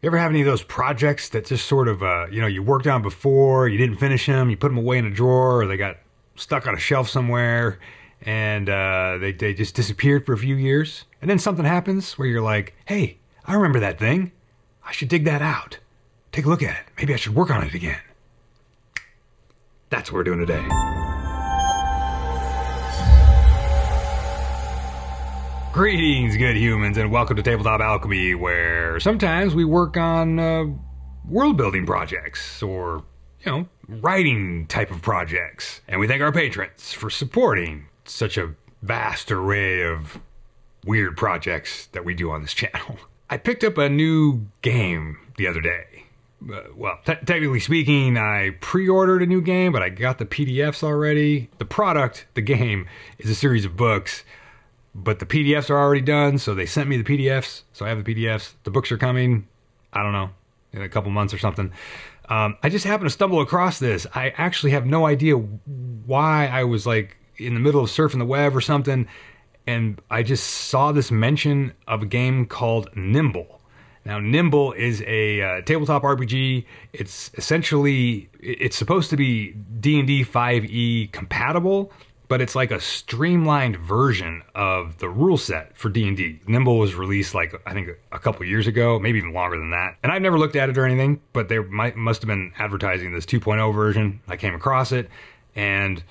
You ever have any of those projects that just sort of, you worked on before, you didn't finish them, you put them away in a drawer, or they got stuck on a shelf somewhere, and they just disappeared for a few years? And then something happens where you're like, hey, I remember that thing. I should dig that out. Take a look at it. Maybe I should work on it again. That's what we're doing today. Greetings, good humans, and welcome to Tabletop Alchemy, where sometimes we work on world-building projects or, writing type of projects. And we thank our patrons for supporting such a vast array of weird projects that we do on this channel. I picked up a new game the other day. Technically speaking, I pre-ordered a new game, but I got the PDFs already. The product, the game, is a series of books. But the PDFs are already done, so they sent me the PDFs. So I have the PDFs. The books are coming, I don't know, in a couple months or something. I just happened to stumble across this. I actually have no idea why. I was like in the middle of surfing the web or something, and I just saw this mention of a game called Nimble. Now, Nimble is a tabletop RPG. It's essentially, it's supposed to be D&D 5e compatible, but it's like a streamlined version of the rule set for D&D. Nimble was released I think a couple years ago, maybe even longer than that. And I've never looked at it or anything, but they must have been advertising this 2.0 version. I came across it, and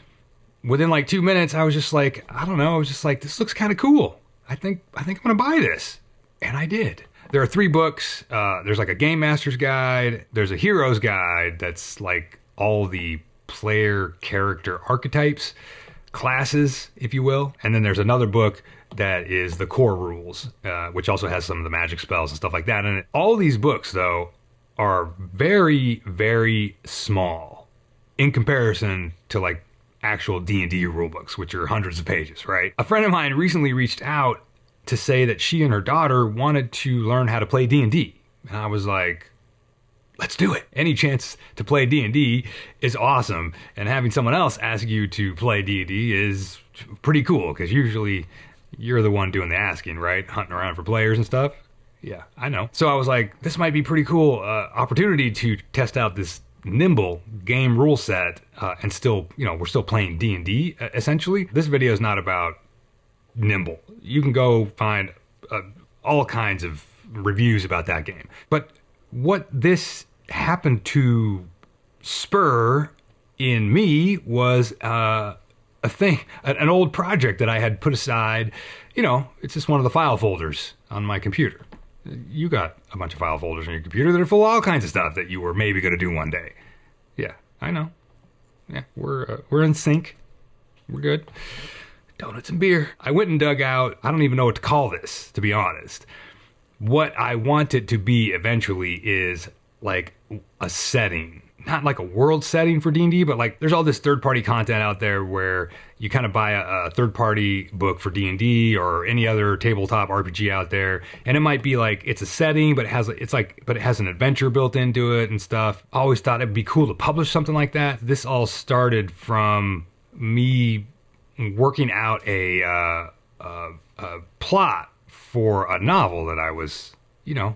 within 2 minutes, I was just like, I don't know, I was just like, this looks kind of cool. I think I'm gonna buy this. And I did. There are 3 books. There's a game master's guide. There's a hero's guide that's all the player character archetypes, classes, if you will. And then there's another book that is the core rules, which also has some of the magic spells and stuff like that. And all these books, though, are very, very small in comparison to actual D&D rule books, which are hundreds of pages, right? A friend of mine recently reached out to say that she and her daughter wanted to learn how to play D&D. And I was like, let's do it. Any chance to play D&D is awesome. And having someone else ask you to play D&D is pretty cool, because usually you're the one doing the asking, right? Hunting around for players and stuff. Yeah, I know. So I was like, this might be pretty cool opportunity to test out this Nimble game rule set and still, we're still playing D&D essentially. This video is not about Nimble. You can go find all kinds of reviews about that game. But what this happened to spur in me was a thing, an old project that I had put aside. It's just one of the file folders on my computer. You got a bunch of file folders on your computer that are full of all kinds of stuff that you were maybe going to do one day. Yeah, I know. Yeah, we're in sync. We're good. Donuts and beer. I went and dug out, I don't even know what to call this, to be honest. What I want it to be eventually is a setting. Not like a world setting for D&D, but there's all this third-party content out there where you kind of buy a third-party book for D&D or any other tabletop RPG out there, and it might be it's a setting, but it has an adventure built into it and stuff. I always thought it'd be cool to publish something like that. This all started from me working out a plot for a novel that I was,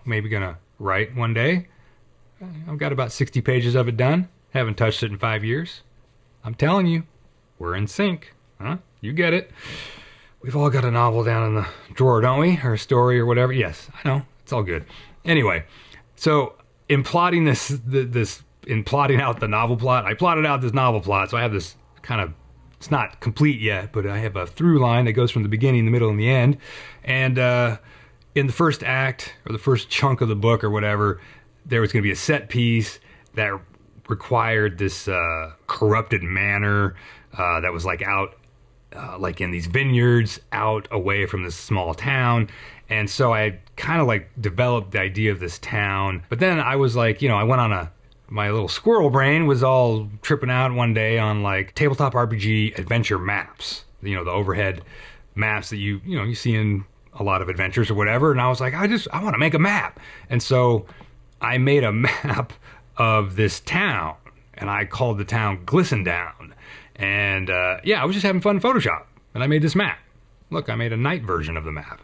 maybe gonna write one day. I've got about 60 pages of it done. Haven't touched it in 5 years. I'm telling you, we're in sync. Huh? You get it. We've all got a novel down in the drawer, don't we? Or a story or whatever. Yes, I know. It's all good. Anyway, so in plotting in plotting out the novel plot, I plotted out this novel plot. So I have this kind of, it's not complete yet, but I have a through line that goes from the beginning, the middle, and the end. And in the first act, or the first chunk of the book or whatever, there was going to be a set piece that required this corrupted manor that was out in these vineyards out away from this small town. And so I kind of developed the idea of this town. But then I was I went on my little squirrel brain was all tripping out one day on tabletop RPG adventure maps. The overhead maps that you see in a lot of adventures or whatever. And I was like, I want to make a map. And so I made a map of this town, and I called the town Glissendown. And I was just having fun in Photoshop, and I made this map. Look, I made a night version of the map.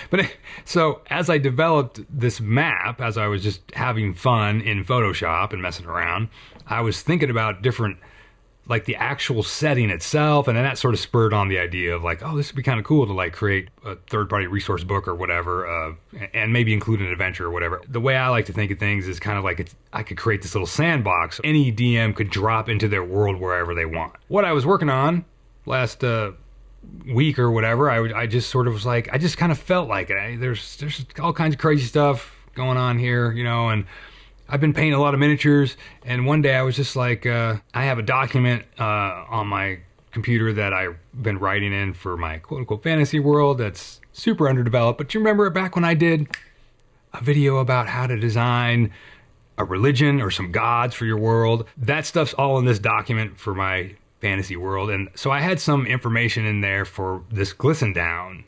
But so as I developed this map, as I was just having fun in Photoshop and messing around, I was thinking about different, like the actual setting itself, and then that sort of spurred on the idea of like, oh, this would be kind of cool to like create a third-party resource book or whatever, and maybe include an adventure or whatever. The way I like to think of things is kind of like I could create this little sandbox. Any DM could drop into their world wherever they want. What I was working on last week or whatever, I just sort of was like, I just kind of felt like it. There's all kinds of crazy stuff going on here, you know, and I've been painting a lot of miniatures, and one day I was just like, I have a document on my computer that I've been writing in for my quote-unquote fantasy world that's super underdeveloped. But you remember back when I did a video about how to design a religion or some gods for your world? That stuff's all in this document for my fantasy world. And so I had some information in there for this Glissendown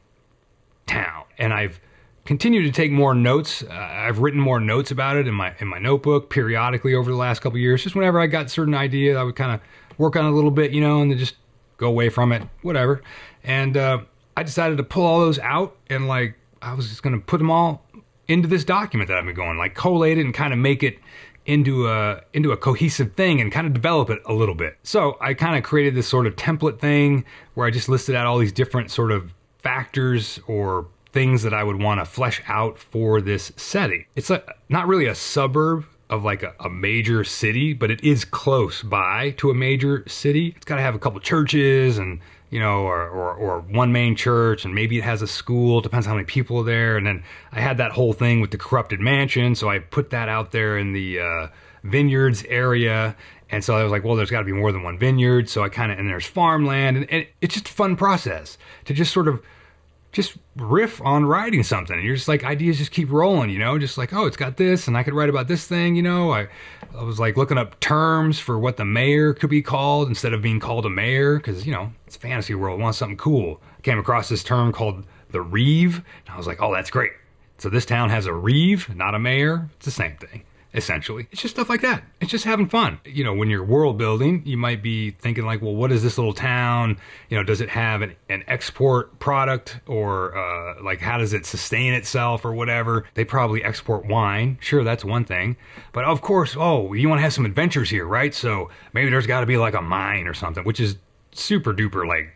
town, and I've continue to take more notes. I've written more notes about it in my notebook periodically over the last couple of years. Just whenever I got certain ideas, I would kind of work on it a little bit, you know, and then just go away from it, whatever. And I decided to pull all those out, and like I was just going to put them all into this document that I've been going, like collate it and kind of make it into a cohesive thing and kind of develop it a little bit. So I kind of created this sort of template thing where I just listed out all these different sort of factors or things that I would want to flesh out for this setting. It's not really a suburb of like a major city, but it is close by to a major city. It's got to have a couple churches and, you know, or one main church, and maybe it has a school, depends how many people are there. And then I had that whole thing with the corrupted mansion, so I put that out there in the vineyards area. And so I was like, well, there's got to be more than one vineyard. So I kind of, and there's farmland, and it's just a fun process to just sort of just riff on writing something. And you're just like, ideas just keep rolling, you know, just like, oh, it's got this, and I could write about this thing, you know. I was like looking up terms for what the mayor could be called instead of being called a mayor, because, you know, it's fantasy world, I want something cool. I came across this term called the reeve, and I was like, oh, that's great. So this town has a reeve, not a mayor. It's the same thing, essentially. It's just stuff like that. It's just having fun. You know, when you're world building, you might be thinking like, well, what is this little town? You know, does it have an export product, or like how does it sustain itself or whatever? They probably export wine. Sure, that's one thing. But of course, oh, you want to have some adventures here, right? So maybe there's got to be like a mine or something, which is super duper like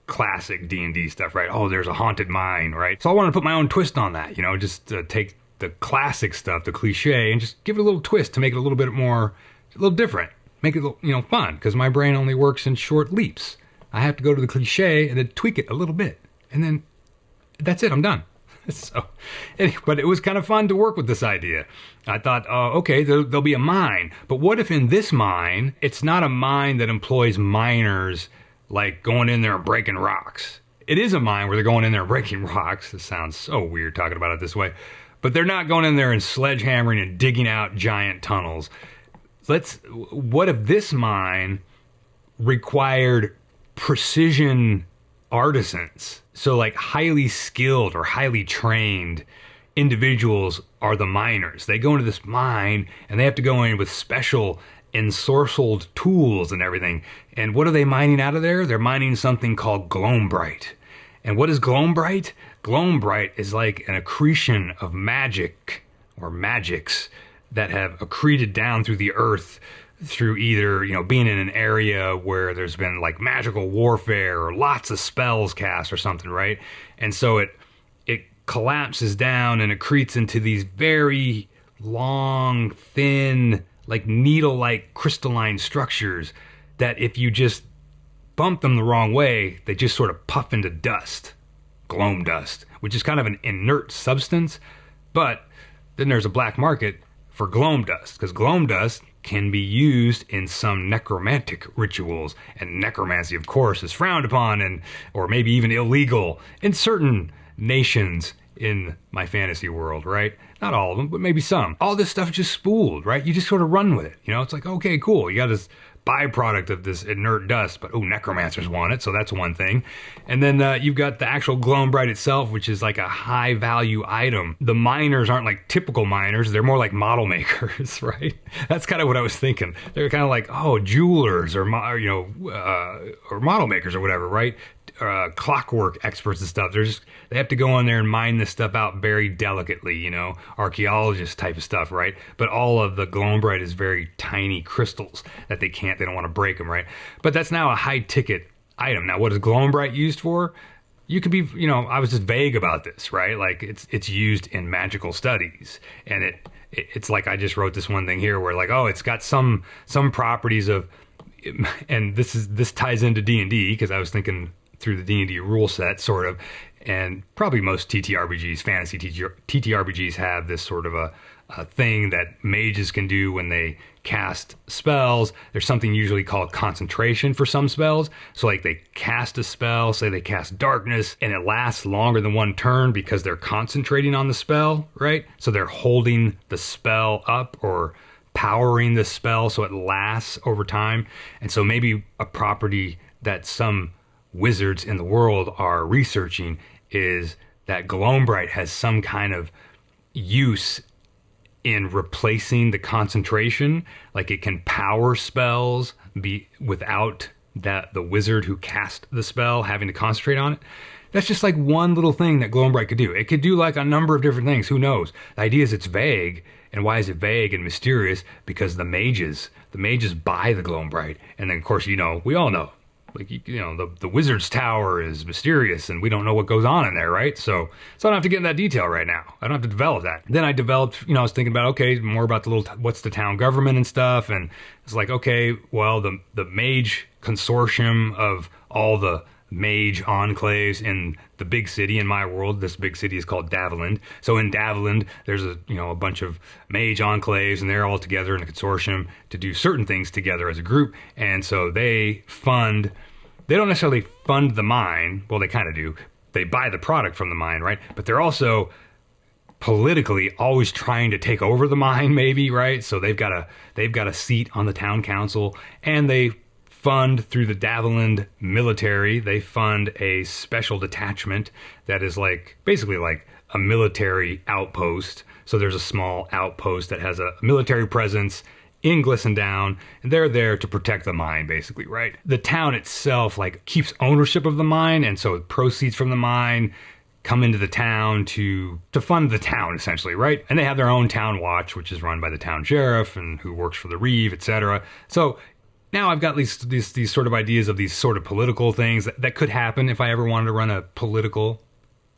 classic D&D stuff, right? Oh, there's a haunted mine, right? So I wanted to put my own twist on that, you know, just take the classic stuff, the cliche, and just give it a little twist to make it a little bit more, a little different. Make it, you know, fun, because my brain only works in short leaps. I have to go to the cliche and then tweak it a little bit, and then that's it, I'm done. So, but it was kind of fun to work with this idea. I thought, okay, there'll be a mine, but what if in this mine, it's not a mine that employs miners like going in there and breaking rocks. It is a mine where they're going in there and breaking rocks. It sounds so weird talking about it this way. But they're not going in there and sledgehammering and digging out giant tunnels. What if this mine required precision artisans? So like highly skilled or highly trained individuals are the miners. They go into this mine and they have to go in with special ensorcelled tools and everything. And what are they mining out of there? They're mining something called gloambrite. And what is gloambrite? Gloambrite is like an accretion of magic or magics that have accreted down through the earth through either, you know, being in an area where there's been like magical warfare or lots of spells cast or something, right? And so it collapses down and accretes into these very long, thin, like needle-like crystalline structures that if you just bump them the wrong way, they just sort of puff into dust, gloam dust, which is kind of an inert substance. But then there's a black market for gloam dust, because gloam dust can be used in some necromantic rituals, and necromancy, of course, is frowned upon or maybe even illegal in certain nations in my fantasy world, right? Not all of them, but maybe some. All this stuff is just spooled, right? You just sort of run with it. You know, it's like, okay, cool. You got this byproduct of this inert dust, but necromancers want it, so that's one thing. And then you've got the actual gloambrite itself, which is like a high value item. The miners aren't like typical miners, they're more like model makers, right? That's kind of what I was thinking. They're kind of like, jewelers or model makers or whatever, right? clockwork experts and stuff. They have to go in there and mine this stuff out very delicately, you know, archaeologist type of stuff, right? But all of the gloambrite is very tiny crystals that they don't want to break them, right? But that's now a high ticket item. Now, what is gloambrite used for? You could be, you know, I was just vague about this, right? Like it's used in magical studies, and it's like I just wrote this one thing here where like, oh, it's got some properties of, and this ties into D&D because I was thinking through the D&D rule set sort of, and probably most TTRPGs, fantasy TTRPGs have this sort of a thing that mages can do when they cast spells. There's something usually called concentration for some spells. So like they cast a spell, say they cast darkness, and it lasts longer than one turn because they're concentrating on the spell, right? So they're holding the spell up or powering the spell so it lasts over time. And so maybe a property that some wizards in the world are researching is that gloambrite has some kind of use in replacing the concentration. Like it can power spells without the wizard who cast the spell having to concentrate on it. That's just like one little thing that gloambrite could do. It could do like a number of different things. Who knows? The idea is it's vague. And why is it vague and mysterious? Because the mages buy the gloambrite. And then, of course, you know, we all know, like, you know, the wizard's tower is mysterious and we don't know what goes on in there, right? So I don't have to get in that detail right now. I don't have to develop that. Then I developed, you know, I was thinking about, okay, more about what's the town government and stuff. And it's like, okay, well, the mage consortium of all the mage enclaves in the big city. In my world, this big city is called Daviland. So in Daviland, there's a bunch of mage enclaves, and they're all together in a consortium to do certain things together as a group. And so they don't necessarily fund the mine. Well, they kind of do. They buy the product from the mine, right? But they're also politically always trying to take over the mine, maybe, right? So they've got a seat on the town council, and they fund through the Daviland military. They fund a special detachment that is like basically like a military outpost. So there's a small outpost that has a military presence in Glissendown, and they're there to protect the mine, basically, right? The town itself like keeps ownership of the mine, and so proceeds from the mine come into the town to fund the town, essentially, right? And they have their own town watch, which is run by the town sheriff and who works for the reeve, etc. So now I've got these sort of ideas of these sort of political things that could happen if I ever wanted to run a political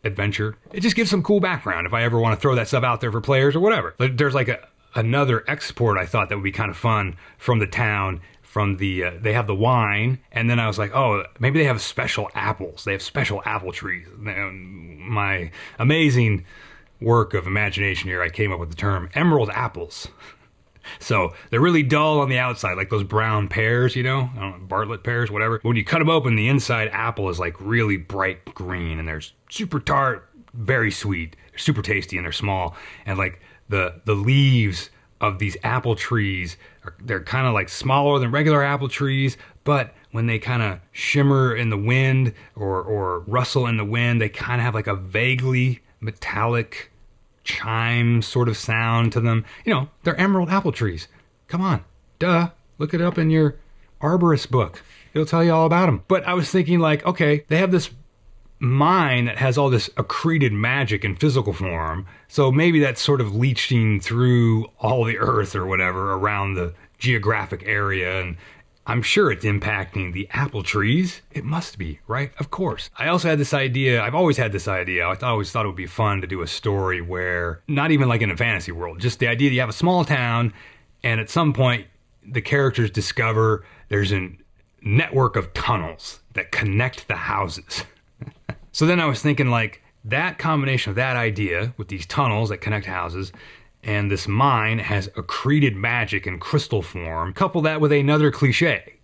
adventure. It just gives some cool background if I ever want to throw that stuff out there for players or whatever. There's like another export I thought that would be kind of fun from the town. They have the wine, and then I was like, oh, maybe they have special apples. They have special apple trees. My amazing work of imagination here, I came up with the term emerald apples. So they're really dull on the outside, like those brown pears, you know, I don't know, Bartlett pears, whatever. When you cut them open, the inside apple is like really bright green, and they're super tart, very sweet, they're super tasty, and they're small. And like the leaves of these apple trees, they're kind of like smaller than regular apple trees, but when they kind of shimmer in the wind or rustle in the wind, they kind of have like a vaguely metallic chime sort of sound to them. You know, they're emerald apple trees. Come on, duh. Look it up in your arborist book. It'll tell you all about them. But I was thinking like, okay, they have this mine that has all this accreted magic in physical form. So maybe that's sort of leaching through all the earth or whatever around the geographic area, and I'm sure it's impacting the apple trees. It must be, right? Of course. I also had this idea. I've always had this idea. I always thought it would be fun to do a story where, not even like in a fantasy world, just the idea that you have a small town, and at some point the characters discover there's a network of tunnels that connect the houses. So then I was thinking like that combination of that idea with these tunnels that connect houses and this mine has accreted magic in crystal form. Couple that with another cliche.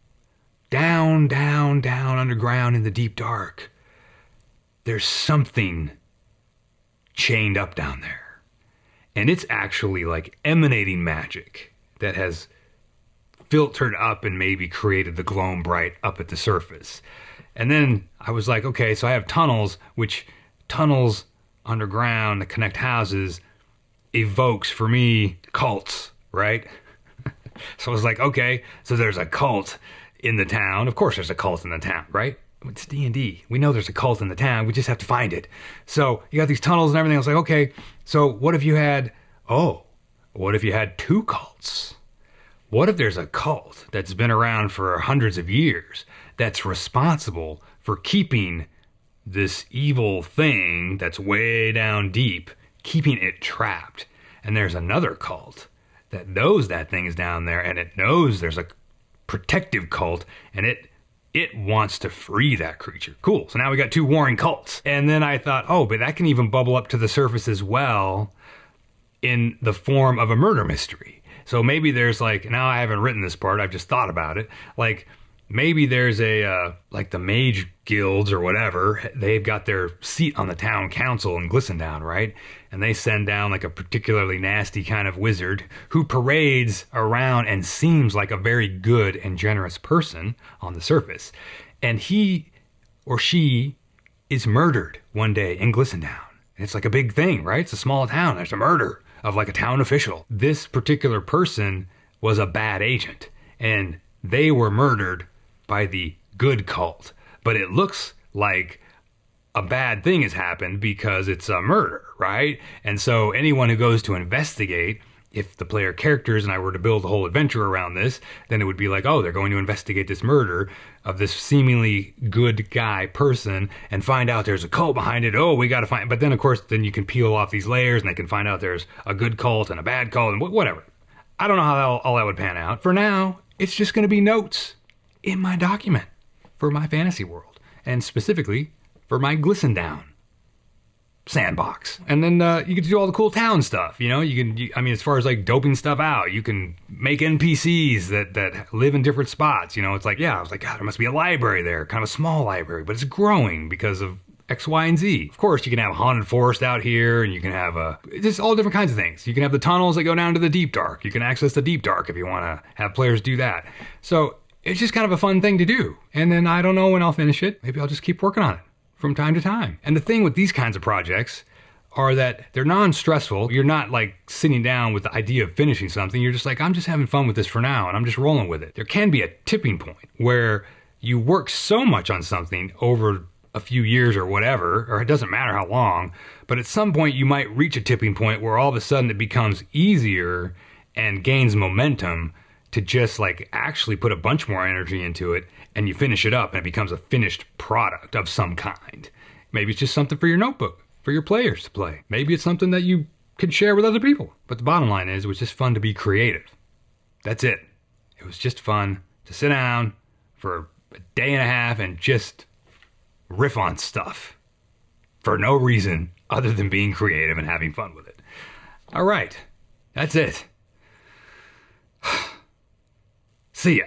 Down, down, down underground in the deep dark. There's something chained up down there. And it's actually like emanating magic that has filtered up and maybe created the gloambrite up at the surface. And then I was like, okay, so I have tunnels, which tunnels underground that connect houses evokes for me cults, right? So I was like, okay, so there's a cult in the town. Of course there's a cult in the town, right? It's D&D. We know there's a cult in the town. We just have to find it. So you got these tunnels and everything. I was like, okay, so what if you had two cults? What if there's a cult that's been around for hundreds of years that's responsible for keeping this evil thing that's way down deep, keeping it trapped? And there's another cult that knows that thing is down there, and it knows there's a protective cult, and it wants to free that creature. Cool. So now we got two warring cults. And then I thought, oh, but that can even bubble up to the surface as well in the form of a murder mystery. So maybe there's like, now I haven't written this part, I've just thought about it. Like maybe there's like the mage guilds or whatever, they've got their seat on the town council in Glissendown, right? And they send down like a particularly nasty kind of wizard who parades around and seems like a very good and generous person on the surface. And he or she is murdered one day in Glissendown. And it's like a big thing, right? It's a small town. There's a murder of like a town official. This particular person was a bad agent, and they were murdered by the good cult. But it looks like a bad thing has happened because it's a murder, right? And so anyone who goes to investigate, if the player characters and I were to build a whole adventure around this, then it would be like, oh, they're going to investigate this murder of this seemingly good guy person and find out there's a cult behind it. Oh, we got to find. But then, of course, then you can peel off these layers and they can find out there's a good cult and a bad cult and whatever. I don't know how all that would pan out. For now, it's just going to be notes in my document for my fantasy world, and specifically for my Glissendown sandbox. And then you get to do all the cool town stuff. You know, I mean, as far as like doping stuff out, you can make NPCs that live in different spots. You know, it's like, yeah, I was like, God, there must be a library there, kind of a small library, but it's growing because of X, Y, and Z. Of course, you can have a haunted forest out here, and you can have just all different kinds of things. You can have the tunnels that go down to the deep dark. You can access the deep dark if you want to have players do that. So it's just kind of a fun thing to do. And then I don't know when I'll finish it. Maybe I'll just keep working on it from time to time. And the thing with these kinds of projects are that they're non-stressful. You're not like sitting down with the idea of finishing something. You're just like, I'm just having fun with this for now, and I'm just rolling with it. There can be a tipping point where you work so much on something over a few years or whatever, or it doesn't matter how long, but at some point you might reach a tipping point where all of a sudden it becomes easier and gains momentum to just like actually put a bunch more energy into it, and you finish it up and it becomes a finished product of some kind. Maybe it's just something for your notebook, for your players to play. Maybe it's something that you can share with other people. But the bottom line is, it was just fun to be creative. That's it. It was just fun to sit down for a day and a half and just riff on stuff for no reason other than being creative and having fun with it. All right. That's it. See ya.